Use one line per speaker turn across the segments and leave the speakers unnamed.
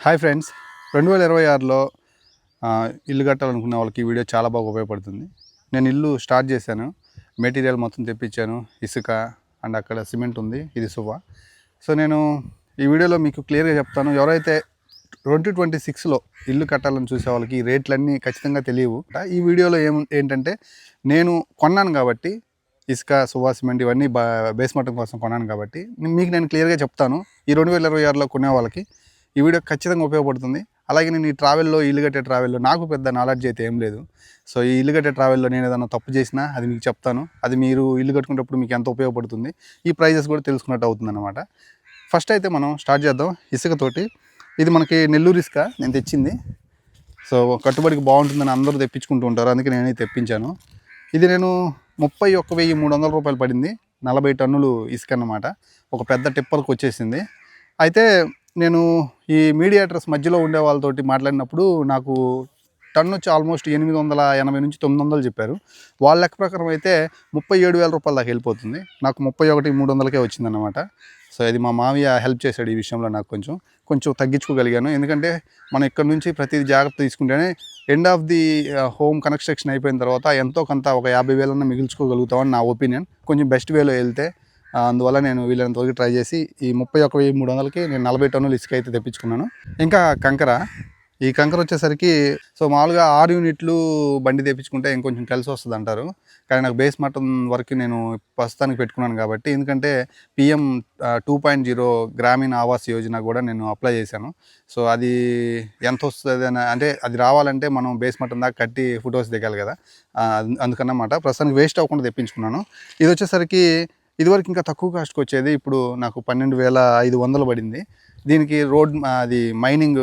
Hi friends, 2026లో ఇల్లు కట్టాలనుకునే వాళ్ళకి ఈ వీడియో చాలా బాగా ఉపయోగపడుతుంది. నేను ఇల్లు స్టార్ట్ చేశాను, మెటీరియల్ మొత్తం తెప్పించాను, ఇసుక అండ్ అక్కడ సిమెంట్ ఉంది, ఇది సువ్వ. సో నేను ఈ వీడియోలో మీకు క్లియర్గా చెప్తాను. ఎవరైతే 2026లో ఇల్లు కట్టాలని చూసే వాళ్ళకి ఈ రేట్లన్నీ ఖచ్చితంగా తెలియవు. ఈ వీడియోలో ఏంటంటే నేను కొన్నాను కాబట్టి ఇసుక, సువ్వ, సిమెంట్ ఇవన్నీ బేస్ మట్టం కోసం కొన్నాను కాబట్టి మీకు నేను క్లియర్గా చెప్తాను. ఈ 2026లో కొనే వాళ్ళకి ఈ వీడియో ఖచ్చితంగా ఉపయోగపడుతుంది. అలాగే నేను ఈ ట్రావెల్లో, ఇల్లు కట్టే ట్రావెల్లో నాకు పెద్ద నాలెడ్జ్ అయితే ఏం లేదు. సో ఈ ఇల్లు కట్టే ట్రావెల్లో నేను ఏదైనా తప్పు చేసినా అది మీకు చెప్తాను. అది మీరు ఇల్లు కట్టుకునేటప్పుడు మీకు ఎంత ఉపయోగపడుతుంది, ఈ ప్రైజెస్ కూడా తెలుసుకున్నట్టు అవుతుందన్నమాట. ఫస్ట్ అయితే మనం స్టార్ట్ చేద్దాం ఇసుకతోటి. ఇది మనకి నెల్లూరు ఇసుక నేను తెచ్చింది. సో కట్టుబడికి బాగుంటుందని అందరూ తెప్పించుకుంటూ ఉంటారు, అందుకే నేనే తెప్పించాను. ఇది నేను 31,300 రూపాయలు పడింది. 40 టన్నులు ఇసుక అన్నమాట. ఒక పెద్ద టిప్పర్కి వచ్చేసింది. అయితే నేను ఈ మీడియేటర్స్ మధ్యలో ఉండే వాళ్ళతోటి మాట్లాడినప్పుడు నాకు టన్ను వచ్చి ఆల్మోస్ట్ 880 నుంచి 900 చెప్పారు. వాళ్ళ లెక్క ప్రకారం అయితే 37,000 రూపాయల దాకా వెళ్ళిపోతుంది. నాకు 31,300కే వచ్చిందన్నమాట. సో ఇది మా మామయ్య హెల్ప్ చేశాడు ఈ విషయంలో. నాకు కొంచెం తగ్గించుకోగలిగాను. ఎందుకంటే మనం ఇక్కడ నుంచి ప్రతిదీ జాగ్రత్త తీసుకుంటేనే end of the home construction అయిపోయిన తర్వాత ఎంతో కొంత ఒక 50,000 మిగుల్చుకోగలుగుతామని నా ఒపీనియన్. కొంచెం బెస్ట్ వేలో వెళ్తే అందువల్ల నేను వీళ్ళని వరకు ట్రై చేసి ఈ 31,300కి నేను 40 టన్నులు ఇసుక అయితే తెప్పించుకున్నాను. ఇంకా కంకర, ఈ కంకర వచ్చేసరికి సో మామూలుగా 6 యూనిట్లు బండి తెప్పించుకుంటే ఇంకొంచెం కలిసి వస్తుంది అంటారు. కానీ నాకు బేస్ మట్టం వరకు నేను ప్రస్తుతానికి పెట్టుకున్నాను కాబట్టి, ఎందుకంటే PM 2.0 గ్రామీణ ఆవాస్ యోజన కూడా నేను అప్లై చేశాను. సో అది ఎంత వస్తుంది అంటే అది రావాలంటే మనం బేస్ మట్టం దాకా కట్టి ఫొటోస్ దిగాలి కదా, అందుకన్నమాట ప్రస్తుతానికి వేస్ట్ అవ్వకుండా తెప్పించుకున్నాను. ఇది వచ్చేసరికి ఇదివరకు ఇంకా తక్కువ కాస్ట్కి వచ్చేది, ఇప్పుడు నాకు 12,500 పడింది. దీనికి రోడ్ అది మైనింగ్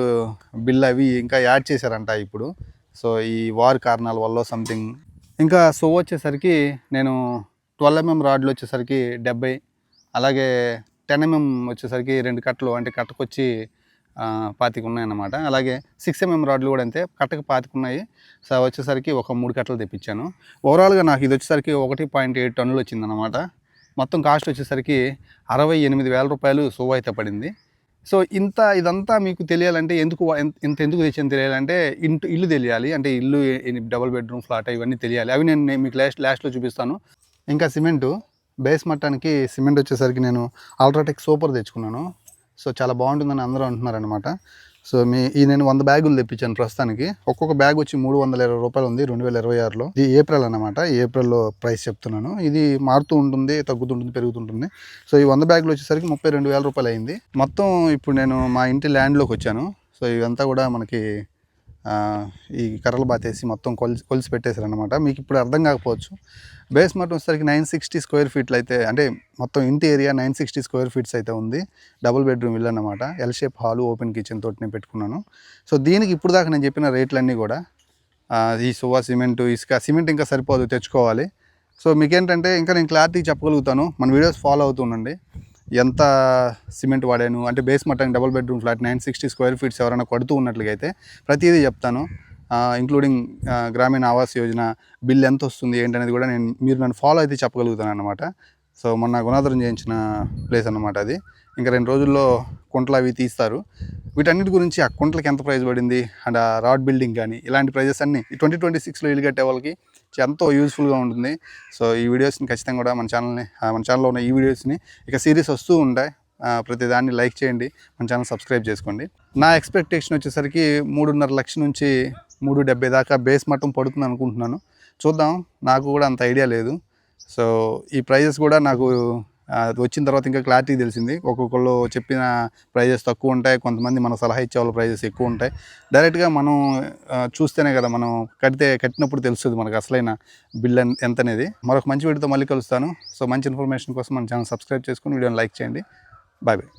బిల్ అవి ఇంకా యాడ్ చేశారంట ఇప్పుడు. సో ఈ వార్ కారణాల వల్ల సంథింగ్. ఇంకా సో వచ్చేసరికి నేను 12mm రాడ్లు వచ్చేసరికి 70, అలాగే 10mm వచ్చేసరికి 2 కట్టలు, అంటే కట్టకొచ్చి 25 ఉన్నాయన్నమాట. అలాగే 6mm రాడ్లు కూడా అంతే, కట్టకు 25 ఉన్నాయి. సో వచ్చేసరికి ఒక 3 కట్టలు తెప్పించాను. ఓవరాల్గా నాకు ఇది వచ్చేసరికి 1.7 టన్నులు వచ్చిందన్నమాట. మొత్తం కాస్ట్ వచ్చేసరికి 68,000 రూపాయలు సువ్వ అయితే పడింది. సో ఇదంతా మీకు తెలియాలంటే ఎందుకు తెచ్చాను తెలియాలంటే ఇల్లు తెలియాలి. అంటే ఇల్లు డబుల్ బెడ్రూమ్ ఫ్లాట్ ఇవన్నీ తెలియాలి. అవి నేను మీకు లాస్ట్లో చూపిస్తాను. ఇంకా సిమెంటు, బేస్ మట్టానికి సిమెంట్ వచ్చేసరికి నేను అల్ట్రాటెక్ సూపర్ తెచ్చుకున్నాను. సో చాలా బాగుంటుందని అందరూ అంటున్నారనమాట. సో నేను 100 బ్యాగులు తెప్పించాను ప్రస్తుతానికి. ఒక్కొక్క బ్యాగ్ వచ్చి 320 రూపాయలు ఉంది 2026లో. ఇది ఏప్రిల్ అనమాట. ఏప్రిల్లో ప్రైస్ చెప్తున్నాను. ఇది మారుతూ ఉంటుంది, తగ్గుతుంటుంది, పెరుగుతుంటుంది. సో ఈ 100 బ్యాగులు వచ్చేసరికి 32,000 రూపాయలు అయింది మొత్తం. ఇప్పుడు నేను మా ఇంటి ల్యాండ్లోకి వచ్చాను. సో ఇదంతా కూడా మనకి ఈ కర్రలు బాతేసి మొత్తం కొలిసి పెట్టేశారనమాట. మీకు ఇప్పుడు అర్థం కాకపోవచ్చు. బేస్ మట్టం వచ్చేసరికి 960 స్క్వేర్ ఫీట్లు అయితే, అంటే మొత్తం ఇంటి ఏరియా 960 స్క్వేర్ ఫీట్స్ అయితే ఉంది. డబుల్ బెడ్రూమ్ ఇల్లు అనమాట. L shape hall, open kitchen తోటి నేను పెట్టుకున్నాను. సో దీనికి ఇప్పుడు దాకా నేను చెప్పిన రేట్లన్నీ కూడా ఈ సువ్వ, సిమెంటు, ఇసుక, సిమెంట్ ఇంకా సరిపోదు, తెచ్చుకోవాలి. సో మీకేంటంటే ఇంకా నేను క్లారిటీ చెప్పగలుగుతాను. మన వీడియోస్ ఫాలో అవుతూ ఉండండి. ఎంత సిమెంట్ వాడాను అంటే బేస్ మట్టానికి double bedroom flat 960 square feets ఎవరైనా కడుతూ ఉన్నట్లుగా అయితే ప్రతిదీ చెప్తాను. ఇంక్లూడింగ్ గ్రామీణ ఆవాస్ యోజన బిల్ ఎంత వస్తుంది ఏంటనేది కూడా మీరు నన్ను ఫాలో అయితే చెప్పగలుగుతాను అనమాట. సో మొన్న గుణాధరం చేయించిన ప్లేస్ అనమాట అది. ఇంకా 2 రోజుల్లో కుంటలు అవి తీస్తారు. వీటన్నిటి గురించి ఆ కుంటలకి ఎంత ప్రైస్ పడింది అండ్ ఆ రాడ్ బిల్డింగ్ కానీ ఇలాంటి ప్రైజెస్ అన్నీ 2026లో ఇల్లు కట్టే వాళ్ళకి ఎంతో యూస్ఫుల్గా ఉంటుంది. సో ఈ వీడియోస్ని ఖచ్చితంగా కూడా మన ఛానల్లో ఉన్న ఈ వీడియోస్ని ఇక సిరీస్ వస్తూ ఉంటాయి. ప్రతిదాన్ని లైక్ చేయండి, మన ఛానల్ సబ్స్క్రైబ్ చేసుకోండి. నా ఎక్స్పెక్టేషన్ వచ్చేసరికి 3.5 లక్షల నుంచి 370 దాకా బేస్ మట్టం పడుతుంది అనుకుంటున్నాను. చూద్దాం, నాకు కూడా అంత ఐడియా లేదు. సో ఈ ప్రైజెస్ కూడా నాకు వచ్చిన తర్వాత ఇంకా క్లారిటీ తెలిసింది. ఒక్కొక్కళ్ళు చెప్పిన ప్రైజెస్ తక్కువ ఉంటాయి, కొంతమంది మన సలహా ఇచ్చే వాళ్ళ ప్రైజెస్ ఎక్కువ ఉంటాయి. డైరెక్ట్గా మనం చూస్తేనే కదా, మనం కట్టినప్పుడు తెలుస్తుంది మనకు అసలైన బిల్ ఎంత అనేది. మరొక మంచి వీడియోతో మళ్ళీ కలుస్తాను. సో మంచి ఇన్ఫర్మేషన్ కోసం మన ఛానల్ సబ్స్క్రైబ్ చేసుకుని వీడియోని లైక్ చేయండి. Bye bye.